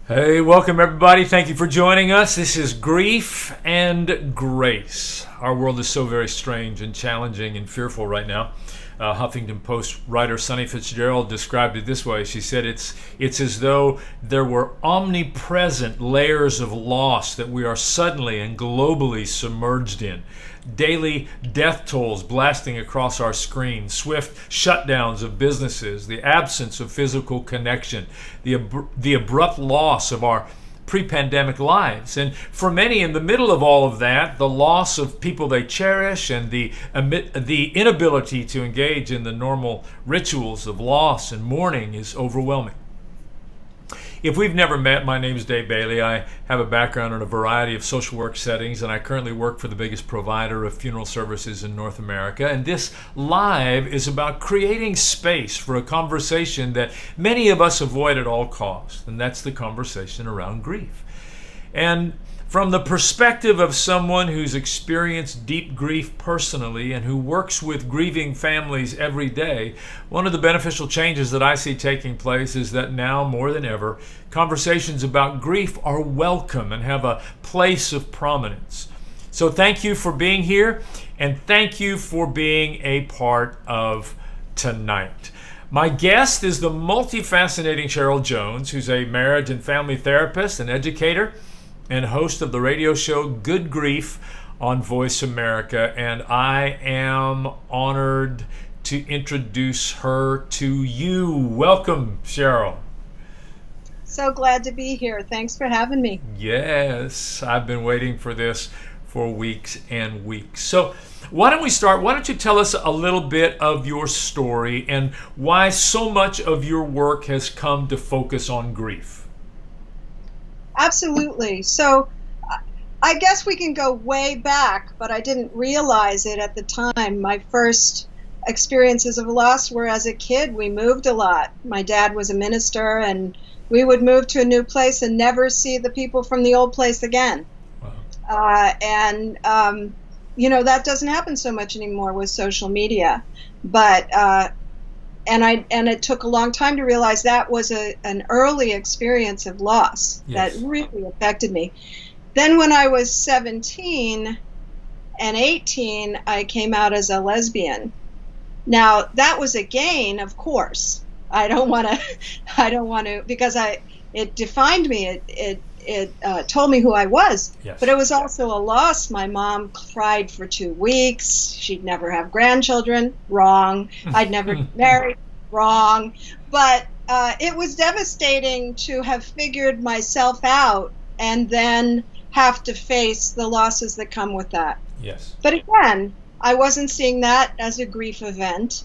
Hey, welcome everybody. Thank you for joining us. This is Grief and Grace. Our world is so very strange and challenging and fearful right now. Huffington Post writer Sonny Fitzgerald described it this way. She said it's as though there were omnipresent layers of loss that we are suddenly and globally submerged in. Daily death tolls blasting across our screen, swift shutdowns of businesses, the absence of physical connection, the abrupt loss of our pre-pandemic lives. And for many, in the middle of all of that, the loss of people they cherish and the inability to engage in the normal rituals of loss and mourning is overwhelming. If we've never met, my name is Dave Bailey. I have a background in a variety of social work settings, and I currently work for the biggest provider of funeral services in North America. And this live is about creating space for a conversation that many of us avoid at all costs, and that's the conversation around grief. And from the perspective of someone who's experienced deep grief personally and who works with grieving families every day, one of the beneficial changes that I see taking place is that now more than ever, conversations about grief are welcome and have a place of prominence. So thank you for being here, and thank you for being a part of tonight. My guest is the multifascinating Cheryl Jones, who's a marriage and family therapist, an educator, and host of the radio show Good Grief on Voice America. And I am honored to introduce her to you. Welcome, Cheryl. So glad to be here. Thanks for having me. Yes, I've been waiting for this for weeks and weeks. So why don't we start? Why don't you tell us a little bit of your story and why so much of your work has come to focus on grief? Absolutely. So I guess we can go way back, but I didn't realize it at the time. My first experiences of loss were as a kid. We moved a lot. My dad was a minister, and we would move to a new place and never see the people from the old place again. Wow. That doesn't happen so much anymore with social media. But And it took a long time to realize that was an early experience of loss. Yes. That really affected me. Then when I was 17 and 18, I came out as a lesbian. Now, that was a gain, of course. I don't want to, because it defined me. It told me who I was. Yes. But it was also a loss. My mom cried for 2 weeks. She'd never have grandchildren. Wrong. I'd never get married. Wrong. But it was devastating to have figured myself out and then have to face the losses that come with that. Yes. But again, I wasn't seeing that as a grief event.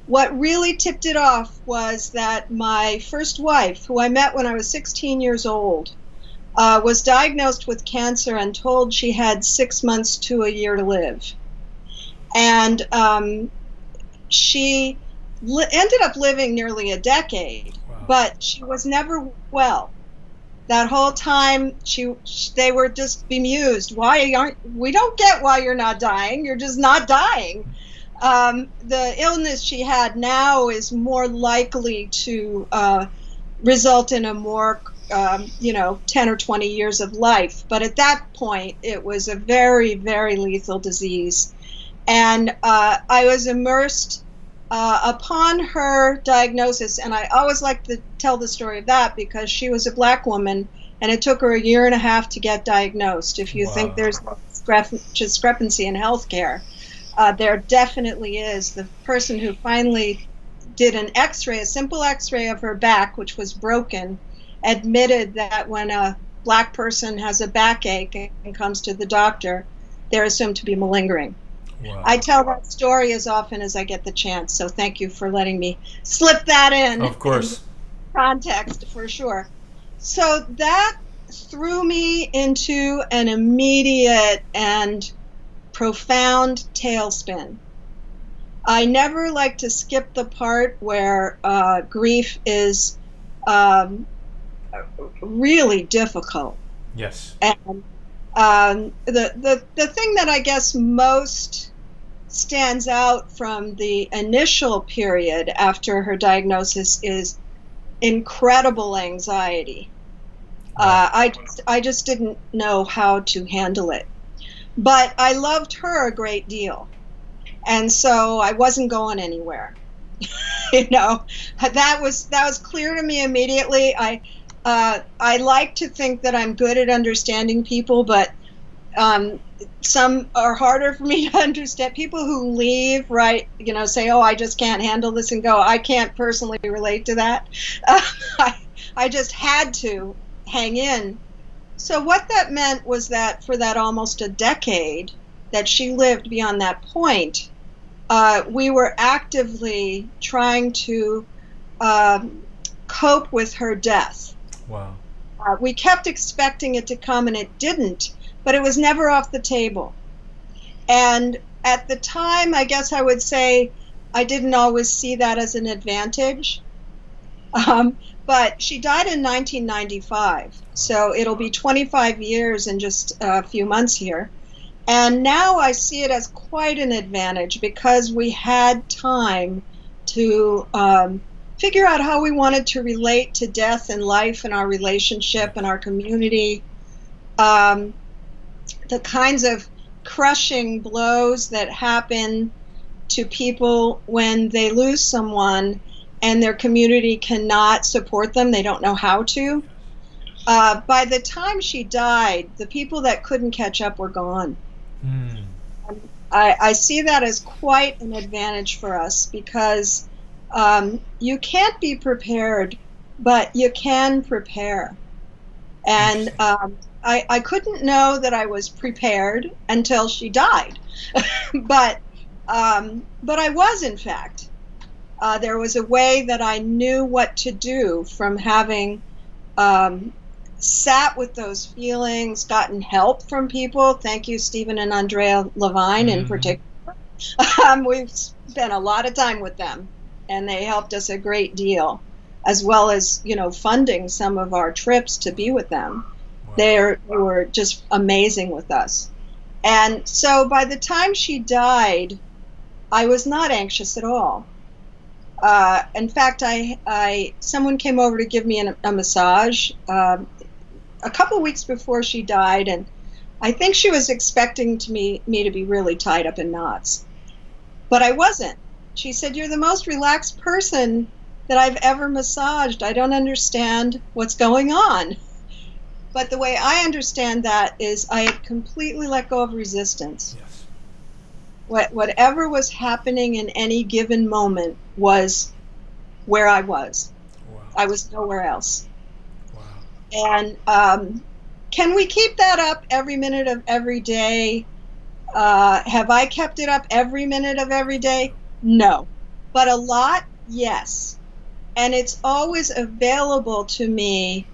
What really tipped it off was that my first wife, who I met when I was 16 years old, was diagnosed with cancer and told she had 6 months to a year to live. And she ended up living nearly a decade. Wow. But she was never well. That whole time, they were just bemused. We don't get why you're not dying. You're just not dying. The illness she had now is more likely to result in a more, 10 or 20 years of life. But at that point, it was a very, very lethal disease. And I was immersed upon her diagnosis. And I always like to tell the story of that because she was a black woman, and it took her 1.5 years to get diagnosed. If you think there's discrepancy in healthcare. There definitely is. The person who finally did an x-ray, a simple x-ray of her back, which was broken, admitted that when a black person has a backache and comes to the doctor, they're assumed to be malingering. Wow. I tell that story as often as I get the chance, so thank you for letting me slip that in. Of course. In context, for sure. So that threw me into an immediate and profound tailspin. I never like to skip the part where grief is really difficult. Yes. And the thing that I guess most stands out from the initial period after her diagnosis is incredible anxiety. I just didn't know how to handle it. But I loved her a great deal. And so I wasn't going anywhere. That was clear to me immediately. I like to think that I'm good at understanding people, but some are harder for me to understand. People who leave, right, say, oh, I just can't handle this and go. I can't personally relate to that. I just had to hang in. So what that meant was that for that almost a decade that she lived beyond that point, we were actively trying to cope with her death. Wow. We kept expecting it to come, and it didn't, but it was never off the table. And at the time, I guess I would say I didn't always see that as an advantage. But she died in 1995, so it'll be 25 years in just a few months here. And now I see it as quite an advantage because we had time to figure out how we wanted to relate to death and life and our relationship and our community. The kinds of crushing blows that happen to people when they lose someone and their community cannot support them, they don't know how to. By the time she died, the people that couldn't catch up were gone. Mm. I see that as quite an advantage for us because you can't be prepared, but you can prepare. And I couldn't know that I was prepared until she died, but I was, in fact. There was a way that I knew what to do from having sat with those feelings, gotten help from people. Thank you, Stephen and Andrea Levine in particular. We've spent a lot of time with them, and they helped us a great deal, as well as, funding some of our trips to be with them. Wow. They were just amazing with us. And so by the time she died, I was not anxious at all. In fact, someone came over to give me a massage a couple weeks before she died, and I think she was expecting me to be really tied up in knots. But I wasn't. She said, "You're the most relaxed person that I've ever massaged. I don't understand what's going on." But the way I understand that is I had completely let go of resistance. Yes. Whatever was happening in any given moment was where I was. Wow. I was nowhere else. Wow. And can we keep that up every minute of every day? Have I kept it up every minute of every day? No. But a lot, yes. And it's always available to me.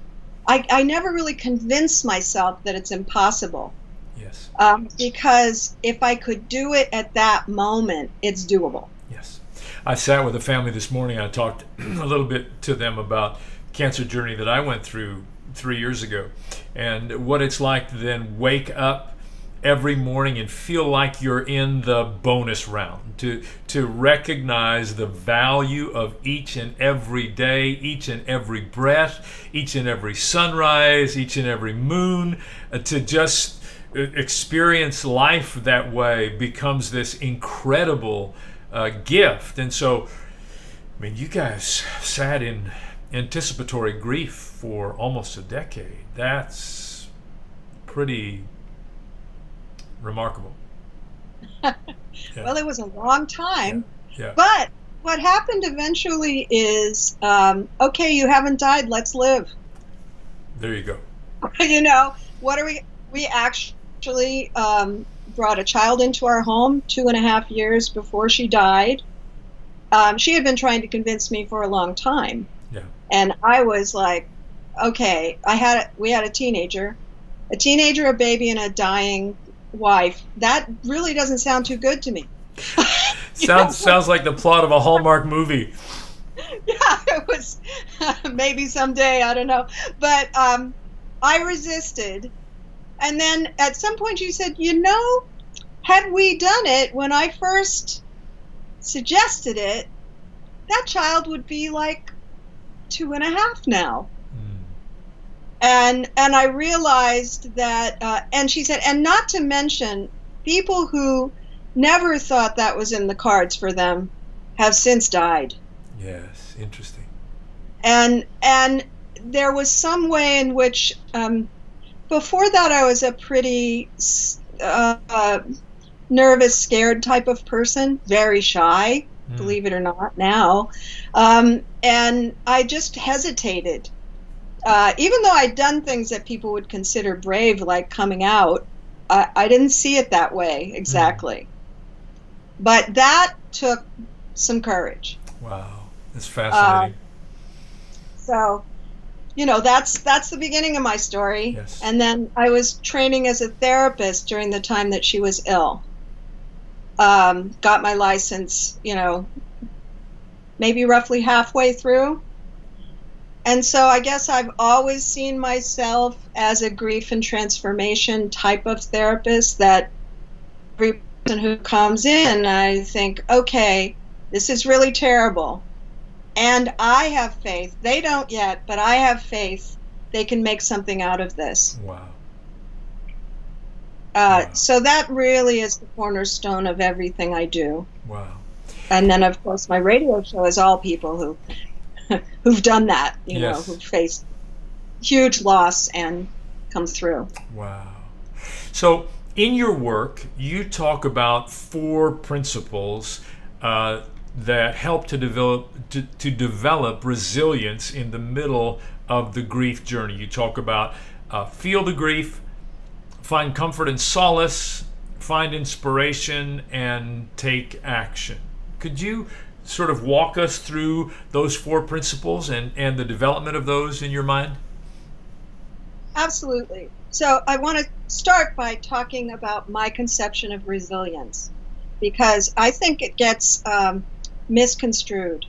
I never really convince myself that it's impossible. Yes. Because if I could do it at that moment, it's doable. Yes. I sat with a family this morning. I talked a little bit to them about cancer journey that I went through 3 years ago and what it's like to then wake up every morning and feel like you're in the bonus round, to recognize the value of each and every day, each and every breath, each and every sunrise, each and every moon, to just experience life that way becomes this incredible gift. And so, I mean, you guys sat in anticipatory grief for almost a decade. That's pretty remarkable. Yeah. Well, it was a long time. Yeah. But what happened eventually is, okay, you haven't died, let's live. There you go. What are we actually brought a child into our home 2.5 years before she died. She had been trying to convince me for a long time. Yeah. And I was like, okay, we had a teenager, a baby, and a dying wife. That really doesn't sound too good to me. Sounds like the plot of a Hallmark movie. Yeah, it was. Maybe someday, I don't know. But I resisted. And then at some point she said, had we done it when I first suggested it, that child would be like 2.5 now. And I realized that, and she said, and not to mention, people who never thought that was in the cards for them have since died. Yes, interesting. And there was some way in which, before that, I was a pretty nervous, scared type of person, very shy, believe it or not, now. And I just hesitated. Even though I'd done things that people would consider brave, like coming out, I didn't see it that way exactly. But that took some courage. Wow, that's fascinating. So, that's the beginning of my story. Yes. And then I was training as a therapist during the time that she was ill. Got my license, maybe roughly halfway through. And so I guess I've always seen myself as a grief and transformation type of therapist, that every person who comes in, I think, okay, this is really terrible. And I have faith. They don't yet, but I have faith they can make something out of this. Wow. So that really is the cornerstone of everything I do. Wow. And then, of course, my radio show is all people who've done that, Yes. who've faced huge loss and come through. Wow. So in your work, you talk about 4 principles that help to develop resilience in the middle of the grief journey. You talk about feel the grief, find comfort and solace, find inspiration, and take action. Could you sort of walk us through those 4 principles and the development of those in your mind? Absolutely. So I want to start by talking about my conception of resilience, because I think it gets misconstrued.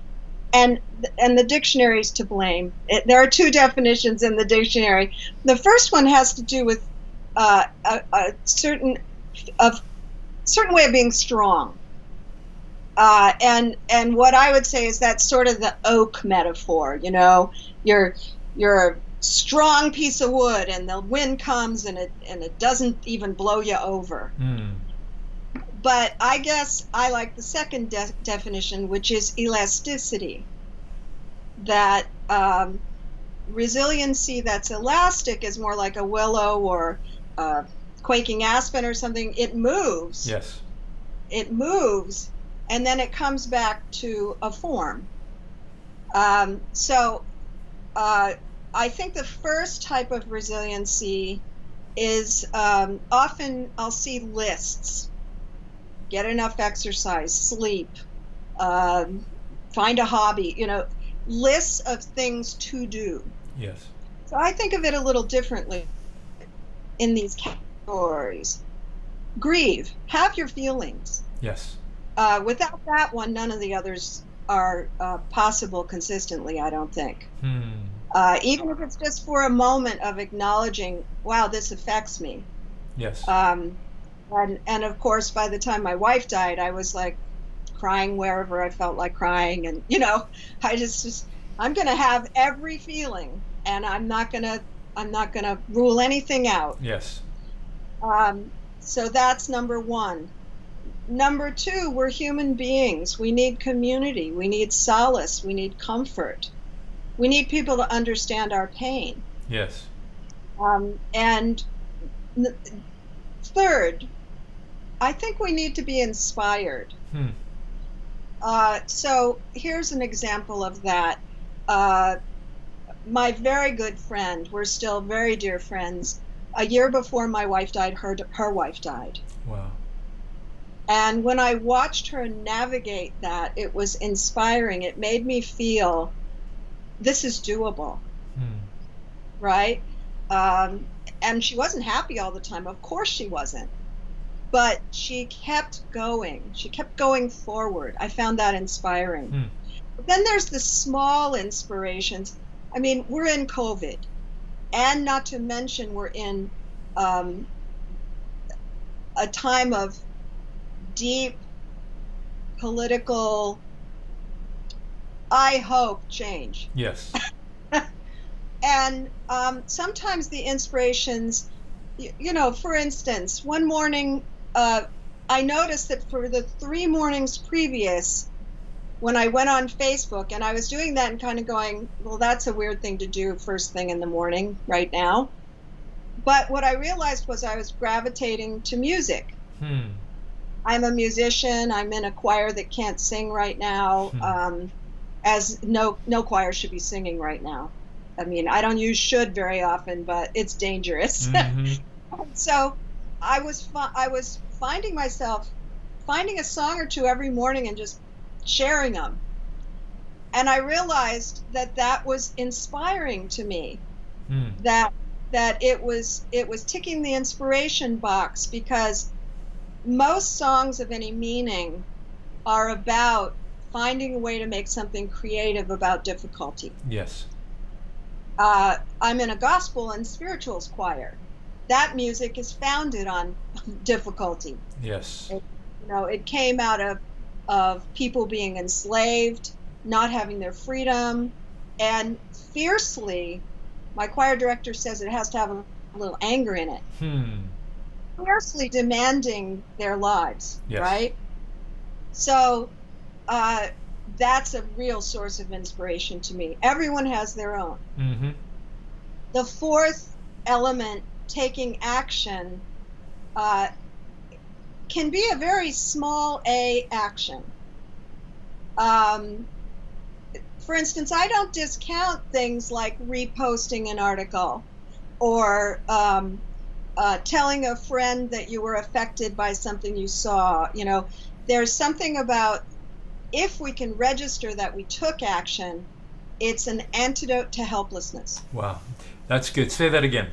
And the dictionary's to blame. There are 2 definitions in the dictionary. The first one has to do with a certain way of being strong. And what I would say is that's sort of the oak metaphor. You're a strong piece of wood, and the wind comes and it doesn't even blow you over. But I guess I like the second definition, which is elasticity. That resiliency that's elastic is more like a willow or a quaking aspen or something. It moves. Yes. It moves, and then it comes back to a form. So I think the first type of resiliency is often I'll see lists. Get enough exercise, sleep, find a hobby, lists of things to do. Yes. So I think of it a little differently in these categories. Grieve, have your feelings. Yes. Without that one, none of the others are possible consistently, I don't think. Even if it's just for a moment of acknowledging, wow, this affects me. Yes. And of course, by the time my wife died, I was like crying wherever I felt like crying. And, I'm going to have every feeling, and I'm not going to rule anything out. Yes. So that's number 1. Number 2, we're human beings. We need community. We need solace. We need comfort. We need people to understand our pain. Yes. And third, I think we need to be inspired. So here's an example of that. My very good friend, we're still very dear friends, a year before my wife died, her wife died. Wow. And when I watched her navigate that, it was inspiring. It made me feel this is doable, right? And she wasn't happy all the time. Of course she wasn't. But she kept going. She kept going forward. I found that inspiring. But then there's the small inspirations. I mean, we're in COVID. And not to mention we're in a time of deep political I hope, change. Yes. And sometimes the inspirations, for instance, one morning I noticed that for the 3 mornings previous, when I went on Facebook, and I was doing that and kind of going, well, that's a weird thing to do first thing in the morning right now. But what I realized was I was gravitating to music. I'm a musician. I'm in a choir that can't sing right now, as no choir should be singing right now. I mean, I don't use should very often, but it's dangerous. So I was finding myself finding a song or two every morning and just sharing them. And I realized that was inspiring to me, that it was ticking the inspiration box, because most songs of any meaning are about finding a way to make something creative about difficulty. Yes. I'm in a gospel and spirituals choir. That music is founded on difficulty. Yes. It came out of people being enslaved, not having their freedom, and fiercely, my choir director says it has to have a little anger in it. Fiercely demanding their lives, yes. Right? So that's a real source of inspiration to me. Everyone has their own. The fourth element, taking action, can be a very small a action. For instance, I don't discount things like reposting an article or telling a friend that you were affected by something you saw. There's something about, if we can register that we took action, it's an antidote to helplessness. Wow, that's good. Say that again.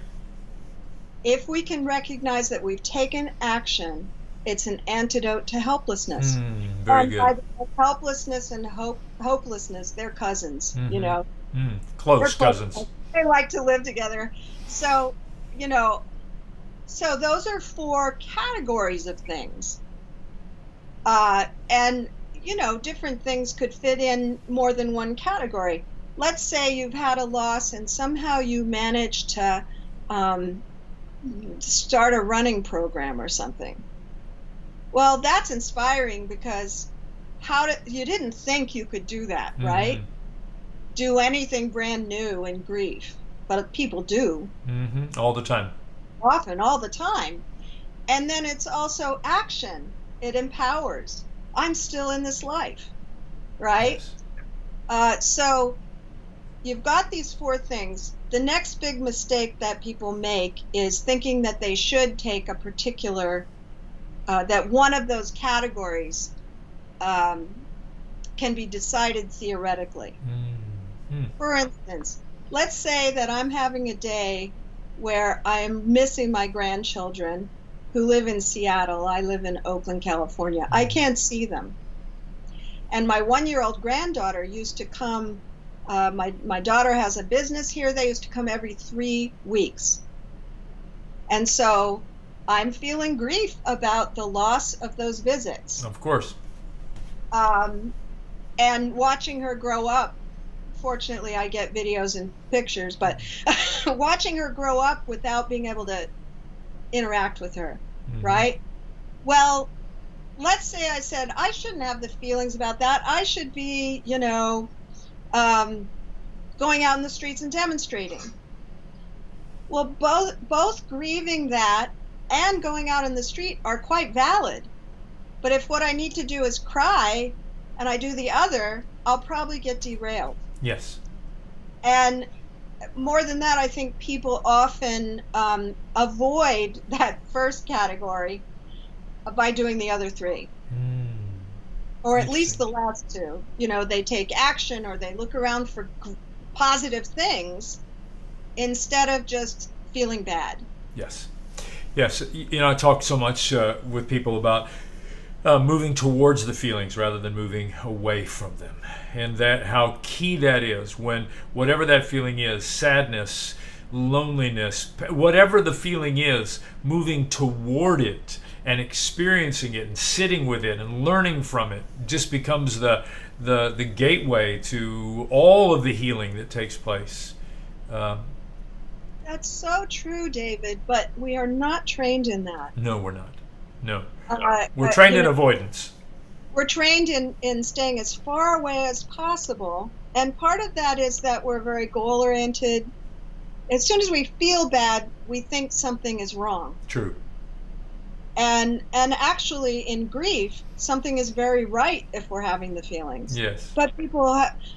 If we can recognize that we've taken action, it's an antidote to helplessness. Very good. Helplessness and hopelessness, they're cousins, Close cousins. They like to live together. So, so those are 4 categories of things. And, different things could fit in more than one category. Let's say you've had a loss and somehow you managed to start a running program or something. Well, that's inspiring, because you didn't think you could do that, right? Do anything brand new in grief, but people do. All the time. Often, all the time. And then it's also action. It empowers. I'm still in this life, right? Yes. So you've got these 4 things. The next big mistake that people make is thinking that they should take a particular, that one of those categories can be decided theoretically. For instance, let's say that I'm having a day where I'm missing my grandchildren who live in Seattle. I live in Oakland, California. I can't see them. And my 1-year-old granddaughter used to come. My daughter has a business here. They used to come every 3 weeks. And so I'm feeling grief about the loss of those visits. Of course. And watching her grow up. Fortunately, I get videos and pictures, but watching her grow up without being able to interact with her, right? Well, let's say I said, I shouldn't have the feelings about that. I should be, going out in the streets and demonstrating. Well, both grieving that and going out in the street are quite valid. But if what I need to do is cry and I do the other, I'll probably get derailed. Yes. And more than that, I think people often avoid that first category by doing the other 3. Or at least the last 2. They take action, or they look around for positive things instead of just feeling bad. Yes. Yes. I talk so much with people about moving towards the feelings rather than moving away from them. And that how key that is when whatever that feeling is, sadness, loneliness, whatever the feeling is, moving toward it and experiencing it and sitting with it and learning from it just becomes the gateway to all of the healing that takes place. That's so true, David, but we are not trained in that. No, we're not. No. We're trained in avoidance. We're trained in staying as far away as possible, and part of that is that we're very goal-oriented. As soon as we feel bad, we think something is wrong. True. And actually, in grief, something is very right if we're having the feelings. Yes. But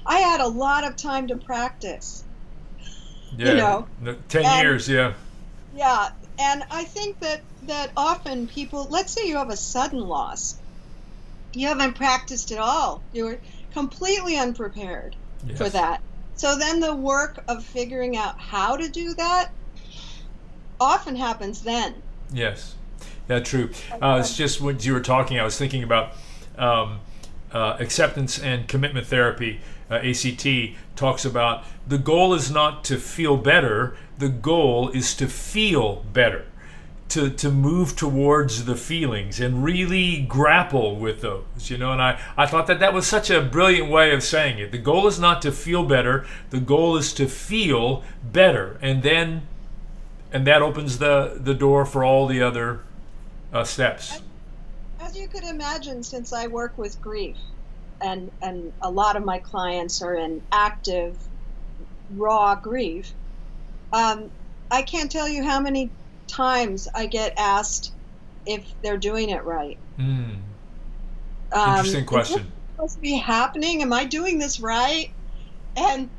I had a lot of time to practice. Yeah. 10 years, yeah. Yeah, and I think that often people, let's say you have a sudden loss, you haven't practiced at all. You're completely unprepared for that. So then the work of figuring out how to do that often happens then. Yes, that's true. It's just when you were talking, I was thinking about acceptance and commitment therapy. ACT talks about the goal is not to feel better, the goal is to feel better. To move towards the feelings and really grapple with those, and I thought that was such a brilliant way of saying it. The goal is not to feel better, the goal is to feel better, and that opens the door for all the other steps. As you could imagine, since I work with grief, and a lot of my clients are in active, raw grief, I can't tell you how many times I get asked if they're doing it right. Interesting question. Is this supposed to be happening? Am I doing this right? And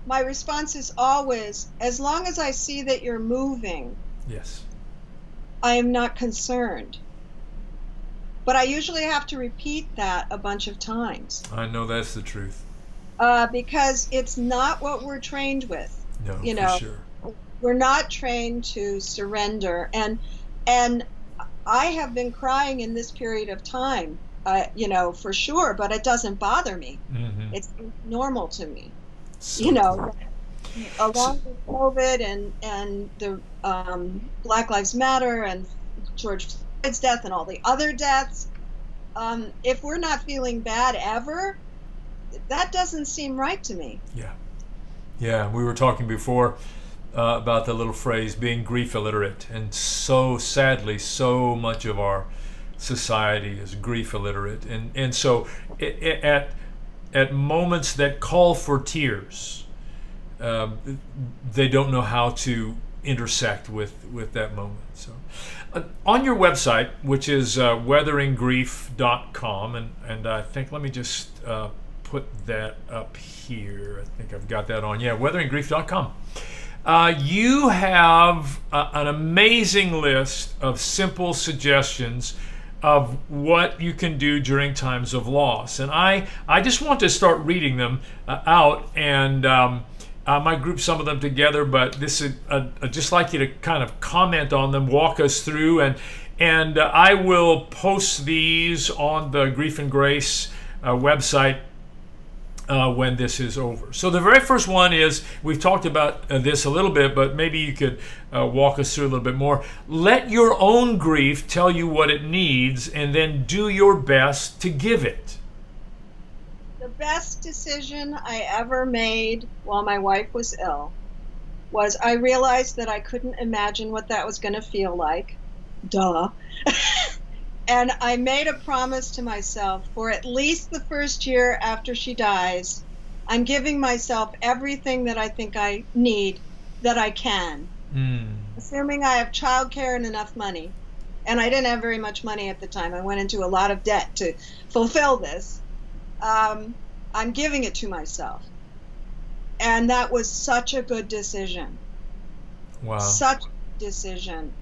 my response is always, as long as I see that you're moving, yes, I am not concerned. But I usually have to repeat that a bunch of times. I know that's the truth. Because it's not what we're trained with. No, for sure. We're not trained to surrender, and I have been crying in this period of time, for sure, but it doesn't bother me. Mm-hmm. It's normal to me. So along with COVID and the Black Lives Matter and George Floyd's death and all the other deaths, if we're not feeling bad ever, that doesn't seem right to me. Yeah, we were talking before about the little phrase being grief illiterate, and so sadly so much of our society is grief illiterate, and so at moments that call for tears, they don't know how to intersect with that moment. So on your website, which is weatheringgrief.com, and I think, let me just put that up here. I think I've got that on. Yeah, weatheringgrief.com. You have an amazing list of simple suggestions of what you can do during times of loss. And I just want to start reading them out, and I might group some of them together, but this is I'd just like you to kind of comment on them, walk us through, and I will post these on the Grief and Grace website when this is over. So the very first one is, we've talked about this a little bit, but maybe you could walk us through a little bit more. Let your own grief tell you what it needs, and then do your best to give it. The best decision I ever made while my wife was ill was I realized that I couldn't imagine what that was going to feel like. Duh. And I made a promise to myself, for at least the first year after she dies, I'm giving myself everything that I think I need, that I can. Assuming I have childcare and enough money. And I didn't have very much money at the time. I went into a lot of debt to fulfill this. I'm giving it to myself. And that was such a good decision. Wow. Such a decision.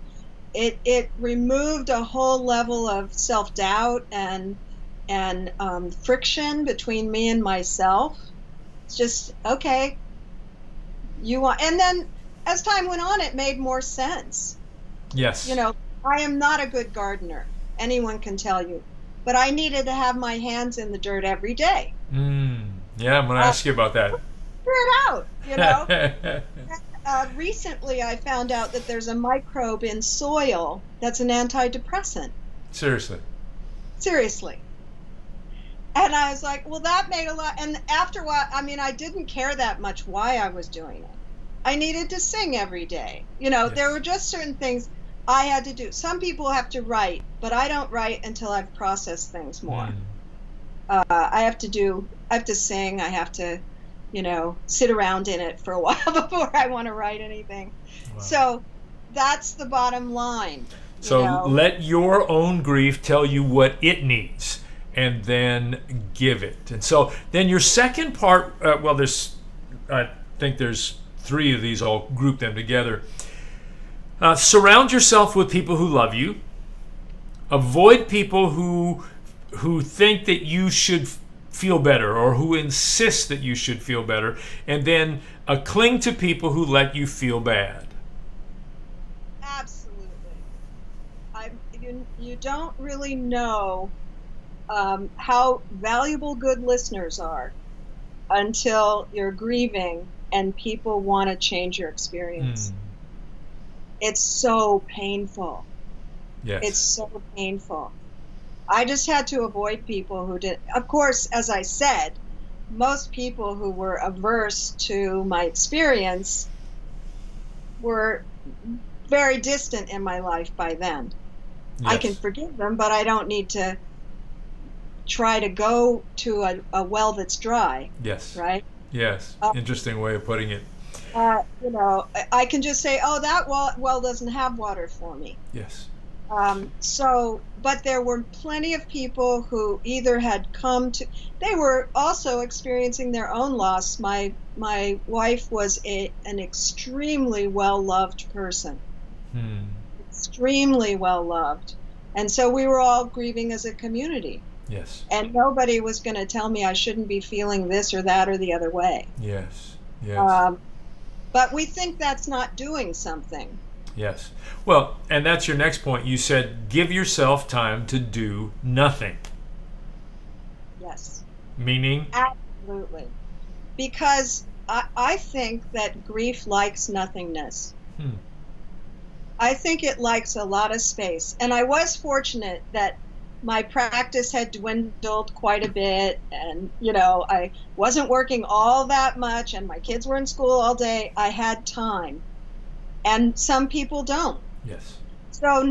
It removed a whole level of self-doubt and friction between me and myself. It's just, okay, and then as time went on, it made more sense. Yes. I am not a good gardener. Anyone can tell you. But I needed to have my hands in the dirt every day. Yeah, I'm going to ask you about that. Figure it out, Recently, I found out that there's a microbe in soil that's an antidepressant. Seriously. Seriously. And I was like, well, that made a lot. And after a while, I mean, I didn't care that much why I was doing it. I needed to sing every day. Yes. There were just certain things I had to do. Some people have to write, but I don't write until I've processed things more. I have to sing. I have to, sit around in it for a while before I want to write anything. Wow. So that's the bottom line. So let your own grief tell you what it needs, and then give it. And so then your second part, I think there's 3 of these, I'll group them together. Surround yourself with people who love you. Avoid people who think that you should feel better, or who insist that you should feel better. And then cling to people who let you feel bad. Absolutely. You don't really know how valuable good listeners are until you're grieving and people want to change your experience. It's so painful. Yes. It's so painful. I just had to avoid people who did. Of course, as I said, most people who were averse to my experience were very distant in my life by then. Yes. I can forgive them, but I don't need to try to go to a well that's dry. Yes. Right? Yes. Interesting way of putting it. I can just say, oh, that well doesn't have water for me. Yes. But there were plenty of people who either had they were also experiencing their own loss. My wife was an extremely well-loved person. Extremely well-loved. And so we were all grieving as a community. Yes. And nobody was going to tell me I shouldn't be feeling this or that or the other way. Yes. Yes. But we think that's not doing something. Yes. Well, and that's your next point. You said, give yourself time to do nothing. Yes. Meaning? Absolutely. Because I think that grief likes nothingness. I think it likes a lot of space. And I was fortunate that my practice had dwindled quite a bit, and I wasn't working all that much, and my kids were in school all day. I had time, and some people don't. Yes. So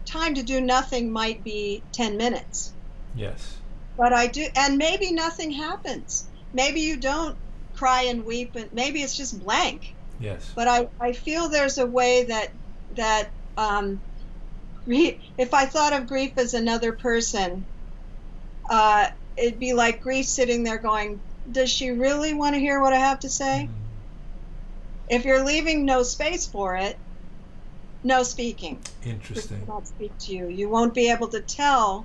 time to do nothing might be 10 minutes. Yes. But I do, and maybe nothing happens. Maybe you don't cry and weep, and maybe it's just blank. Yes. But I feel there's a way that if I thought of grief as another person, it'd be like grief sitting there going, does she really want to hear what I have to say? If you're leaving no space for it, no speaking. Interesting. Grief will not speak to you. You won't be able to tell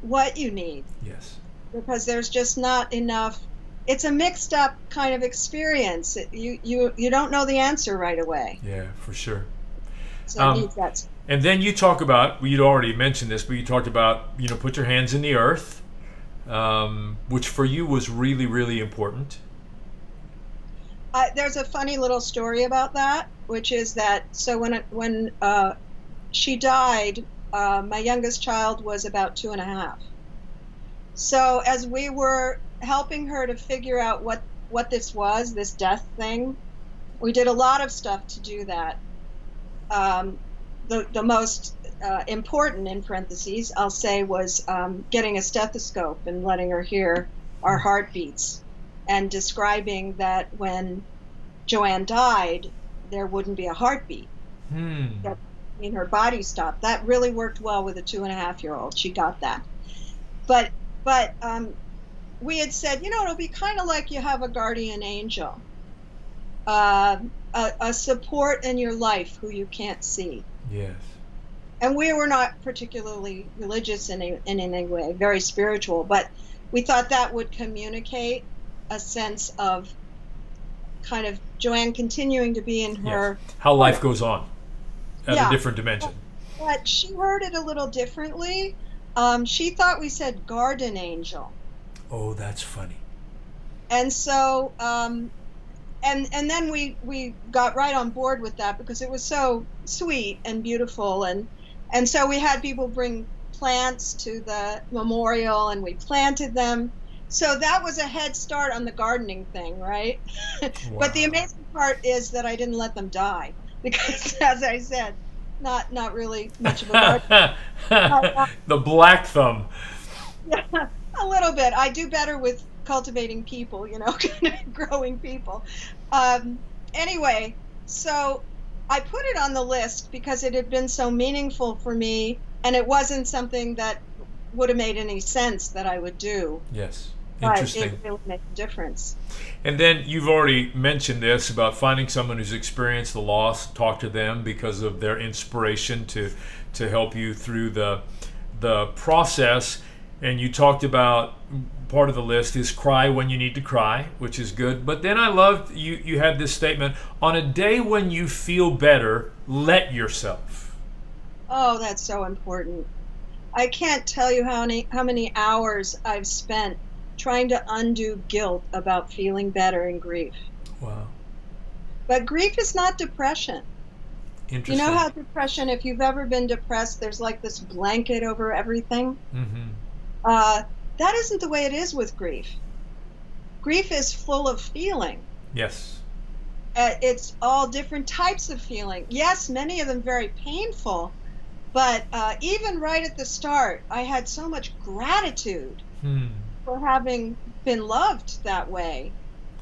what you need. Yes. Because there's just not enough. It's a mixed up kind of experience. You don't know the answer right away. Yeah, for sure. So it needs that. And then you talk about, you'd already mentioned this, but you talked about, put your hands in the earth, which for you was really, really important. There's a funny little story about that, which is that, so when she died, my youngest child was about 2.5. So as we were helping her to figure out what this was, this death thing, we did a lot of stuff to do that. The most important, in parentheses, I'll say, was getting a stethoscope and letting her hear our heartbeats, and describing that when Joanne died, there wouldn't be a heartbeat. That, her body stopped. That really worked well with a 2.5-year-old. She got that. But we had said, it'll be kind of like you have a guardian angel, a support in your life who you can't see. Yes. And we were not particularly religious in any way, very spiritual, but we thought that would communicate a sense of kind of Joanne continuing to be in her... Yes. How life goes on at a different dimension. But she heard it a little differently. She thought we said garden angel. Oh, that's funny. And so... And then we got right on board with that because it was so sweet and beautiful, and so we had people bring plants to the memorial, and we planted them. So that was a head start on the gardening thing, right? Wow. But the amazing part is that I didn't let them die because, as I said, not really much of a gardener. The black thumb. Yeah, a little bit. I do better with cultivating people, growing people. Anyway, so I put it on the list because it had been so meaningful for me, and it wasn't something that would have made any sense that I would do. Yes. But Interesting. it really made a difference. And then you've already mentioned this about finding someone who's experienced the loss, talk to them because of their inspiration to help you through the process. And you talked about part of the list is cry when you need to cry, which is good. But then I loved you had this statement, on a day when you feel better, let yourself. Oh, that's so important. I can't tell you how many hours I've spent trying to undo guilt about feeling better in grief. Wow. But grief is not depression. Interesting. You know how depression, if you've ever been depressed, there's like this blanket over everything? Mm-hmm. That isn't the way it is with grief. Grief is full of feeling. Yes. It's all different types of feeling. Yes, many of them very painful, but even right at the start, I had so much gratitude for having been loved that way.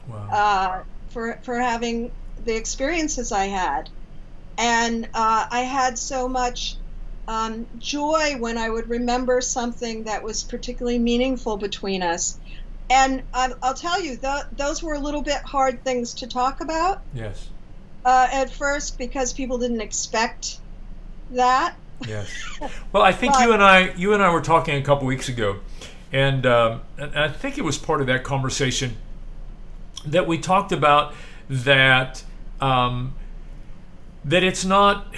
Wow. For having the experiences I had. And I had so much joy when I would remember something that was particularly meaningful between us. And I'll tell you, those were a little bit hard things to talk about. Yes. At first, because people didn't expect that. Yes. Well, I think you and I were talking a couple weeks ago, and I think it was part of that conversation that we talked about that it's not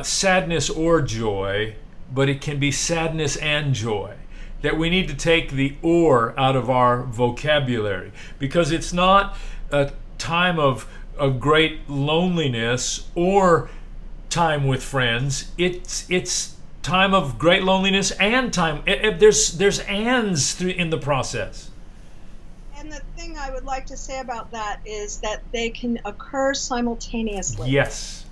sadness or joy, but it can be sadness and joy. That we need to take the or out of our vocabulary, because it's not a time of great loneliness or time with friends. It's time of great loneliness and time. There's ands in the process. And the thing I would like to say about that is that they can occur simultaneously. Yes.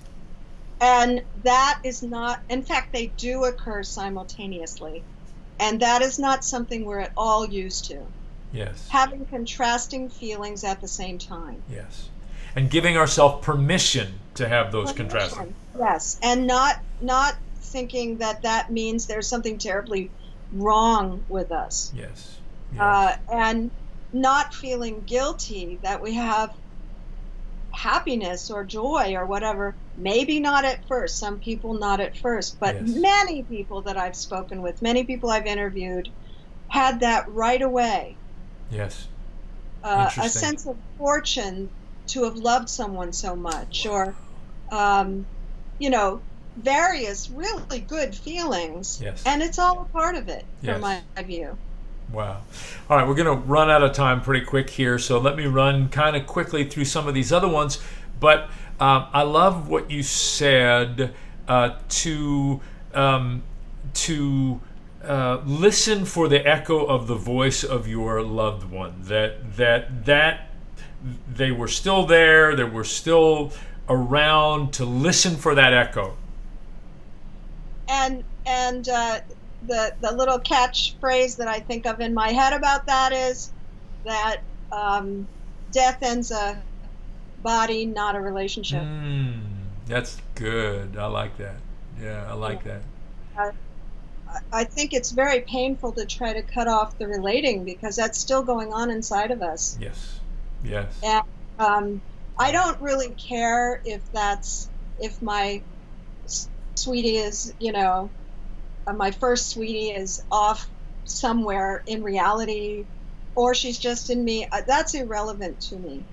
And that is not, in fact, they do occur simultaneously. And that is not something we're at all used to. Yes. Having contrasting feelings at the same time. Yes. And giving ourselves permission to have those contrasting. Yes. And not thinking that means there's something terribly wrong with us. Yes. Yes. And not feeling guilty that we have happiness or joy or whatever. Maybe not at first. Some people not at first. But yes. Many people that I've spoken with, many people I've interviewed, had that right away. Yes. A sense of fortune to have loved someone so much. Wow. Or, various really good feelings. Yes. And it's all a part of it, yes. from my view. Wow. All right, we're going to run out of time pretty quick here, so let me run kind of quickly through some of these other ones. But I love what you said to listen for the echo of the voice of your loved one. That they were still there, they were still around, to listen for that echo. And the little catchphrase that I think of in my head about that is that death ends a body, not a relationship. That's good. I like that. Yeah, I like that. I think it's very painful to try to cut off the relating, because that's still going on inside of us. Yes. Yes. And I don't really care if my sweetie is, my first sweetie is off somewhere in reality, or she's just in me. That's irrelevant to me.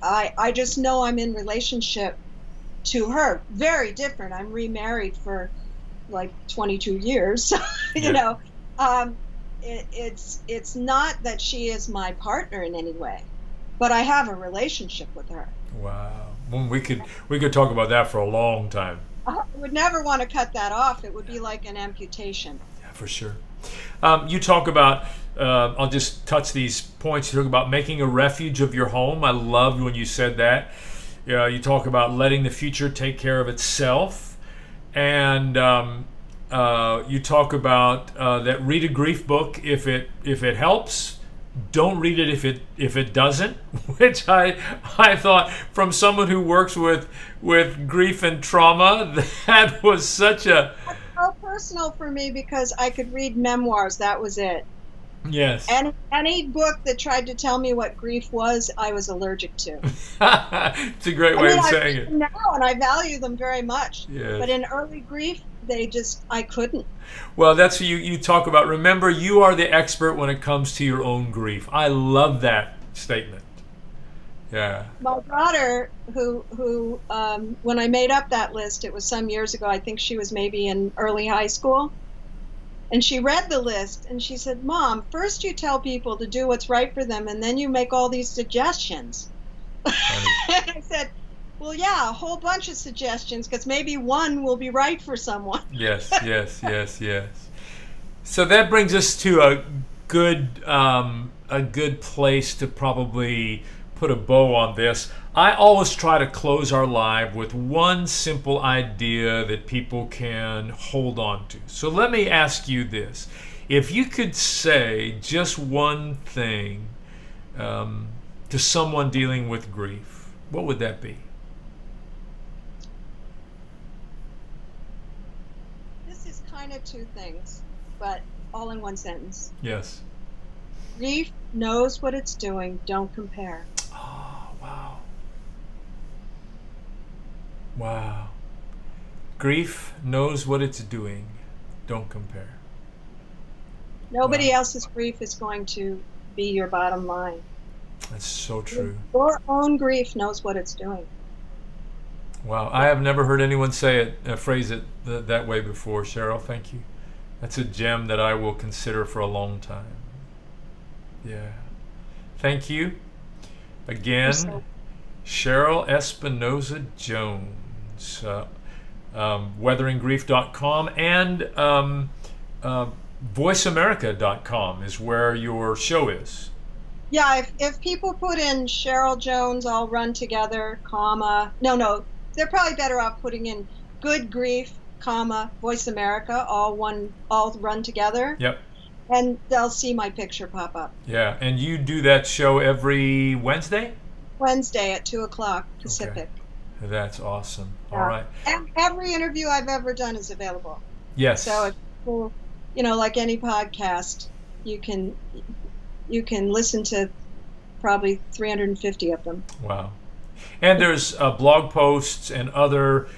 I just know I'm in relationship to her. Very different. I'm remarried for like 22 years. Yeah. It's not that she is my partner in any way, but I have a relationship with her. Wow. Well, we could talk about that for a long time. I would never want to cut that off. It would be like an amputation. Yeah, for sure. You talk about, I'll just touch these points. You talk about making a refuge of your home. I loved when you said that. You talk about letting the future take care of itself. And you talk about that read a grief book if it helps. Don't read it if it doesn't, which I thought, from someone who works with grief and trauma, that was such a... That's so personal for me because I could read memoirs. That was it. Yes. And any book that tried to tell me what grief was, I was allergic to. It's a great way of saying it. Now, and I value them very much. Yes. But in early grief, I couldn't. Well, that's what you talk about. Remember, you are the expert when it comes to your own grief. I love that statement. Yeah. My daughter, who when I made up that list, it was some years ago. I think she was maybe in early high school. And she read the list and she said, "Mom, first you tell people to do what's right for them and then you make all these suggestions." And I said, "Well, yeah, a whole bunch of suggestions because maybe one will be right for someone." Yes. So that brings us to a good place to probably put a bow on this. I always try to close our live with one simple idea that people can hold on to. So let me ask you this. If you could say just one thing to someone dealing with grief, what would that be? This is kind of two things, but all in one sentence. Yes. Grief knows what it's doing. Don't compare. Oh, wow. Wow. Grief knows what it's doing. Don't compare. Nobody else's grief is going to be your bottom line. That's so true. Your own grief knows what it's doing. Wow. I have never heard anyone phrase it that way before, Cheryl. Thank you. That's a gem that I will consider for a long time. Yeah. Thank you. Again, Cheryl Espinosa Jones, weatheringgrief.com and voiceamerica.com is where your show is. Yeah, if people put in Cheryl Jones all run together, no, they're probably better off putting in Good Grief, Voice America, all run together. Yep. And they'll see my picture pop up. Yeah, and you do that show every Wednesday? Wednesday at 2:00 Pacific. Okay. That's awesome. Yeah. All right. And every interview I've ever done is available. Yes. So if people, like any podcast, you can listen to probably 350 of them. Wow. And there's blog posts and other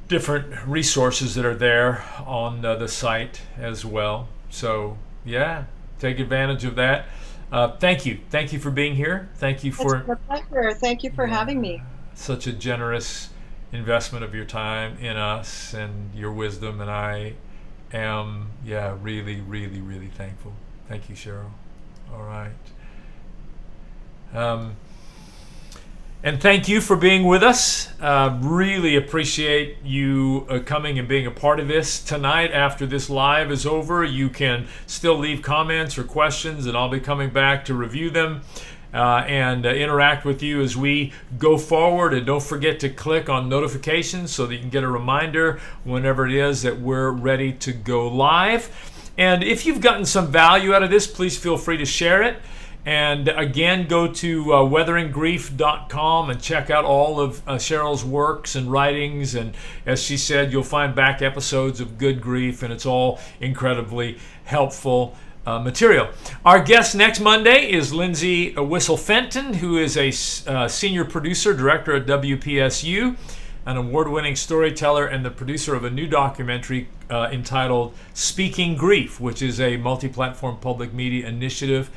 different resources that are there on the site as well. So, yeah, take advantage of that. Thank you. Thank you for being here. Thank you for... It's a pleasure. Thank you for having me. Such a generous investment of your time in us and your wisdom, and I am, really, really, really thankful. Thank you, Cheryl. All right. And thank you for being with us. Really appreciate you coming and being a part of this. Tonight, after this live is over, you can still leave comments or questions, and I'll be coming back to review them and interact with you as we go forward. And don't forget to click on notifications so that you can get a reminder whenever it is that we're ready to go live. And if you've gotten some value out of this, please feel free to share it. And again, go to weatheringgrief.com and check out all of Cheryl's works and writings. And as she said, you'll find back episodes of Good Grief, and it's all incredibly helpful material. Our guest next Monday is Lindsay Whistle-Fenton, who is a senior producer, director at WPSU, an award-winning storyteller, and the producer of a new documentary entitled Speaking Grief, which is a multi-platform public media initiative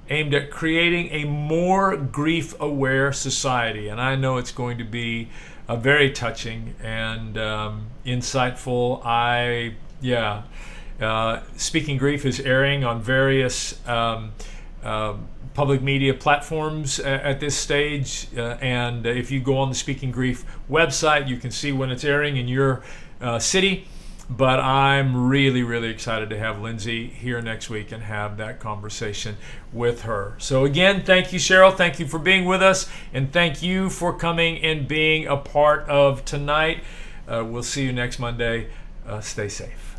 aimed at creating a more grief-aware society. And I know it's going to be very touching and insightful. Speaking Grief is airing on various public media platforms at this stage. And if you go on the Speaking Grief website, you can see when it's airing in your city. But I'm really, really excited to have Lindsay here next week and have that conversation with her. So again, thank you, Cheryl. Thank you for being with us. And thank you for coming and being a part of tonight. We'll see you next Monday. Stay safe.